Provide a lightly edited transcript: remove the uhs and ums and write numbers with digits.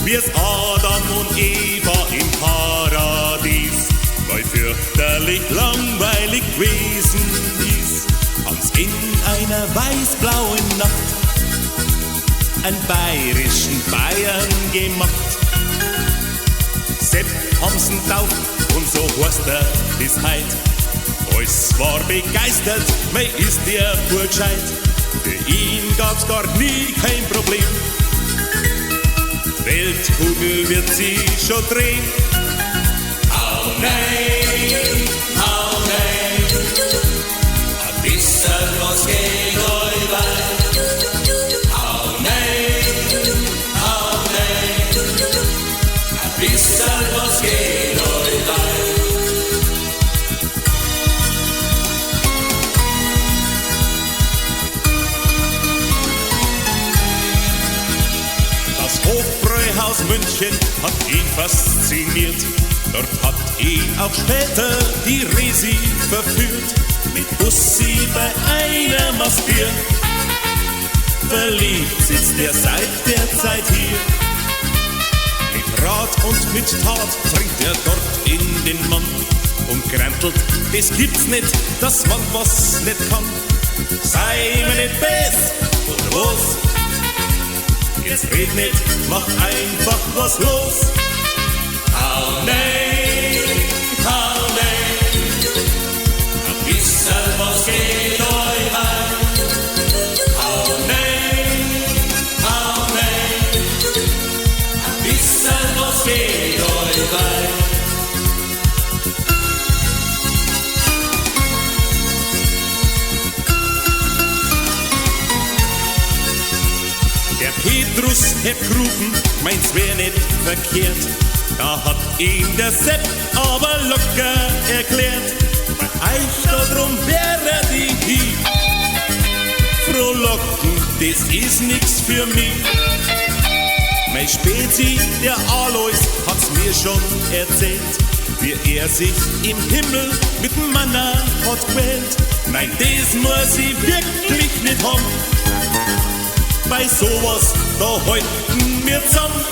wie's Adam und Eva im Paradies, weil fürchterlich langweilig gewesen ist, haben's in einer weiß-blauen Nacht einen bayerischen Bayern gemacht. Sepp haben's tauft und so heißt er bis heut. Alles war begeistert, mei ist der Bub gescheit. Für ihn gab's gar nie kein Problem. Weltkugel wird sie schon drehen. Oh nein, ein bisschen was geht euch weit. Oh nein, ein bisschen was geht euch weit. Das Hofbräuhaus München hat ihn fasziniert. Dort hat ihn auch später die Resi verführt. Mit Bussi bei einer Maskier. Verliebt sitzt er seit der Zeit hier. Mit Rat und mit Tat trinkt er dort in den Mann und gräntelt, das gibt's nicht, dass man was nicht kann. Sei mir nicht bess, oder was? Jetzt red nicht, mach einfach was los. Hau nein, ein bisschen was geht euch weit. Hau nein, ein bisschen was geht euch weit. Der Petrus, Herr Krupen, meint's wär nicht verkehrt. Da hat ihm der Sepp aber locker erklärt. Bei euch da drum wäre die Hieb. Frohlocken, das ist nix für mich. Mein Spezi, der Alois, hat's mir schon erzählt, wie er sich im Himmel mit Manna hat quält. Nein, das muss ich wirklich nicht haben. Bei sowas, da halten wir zusammen.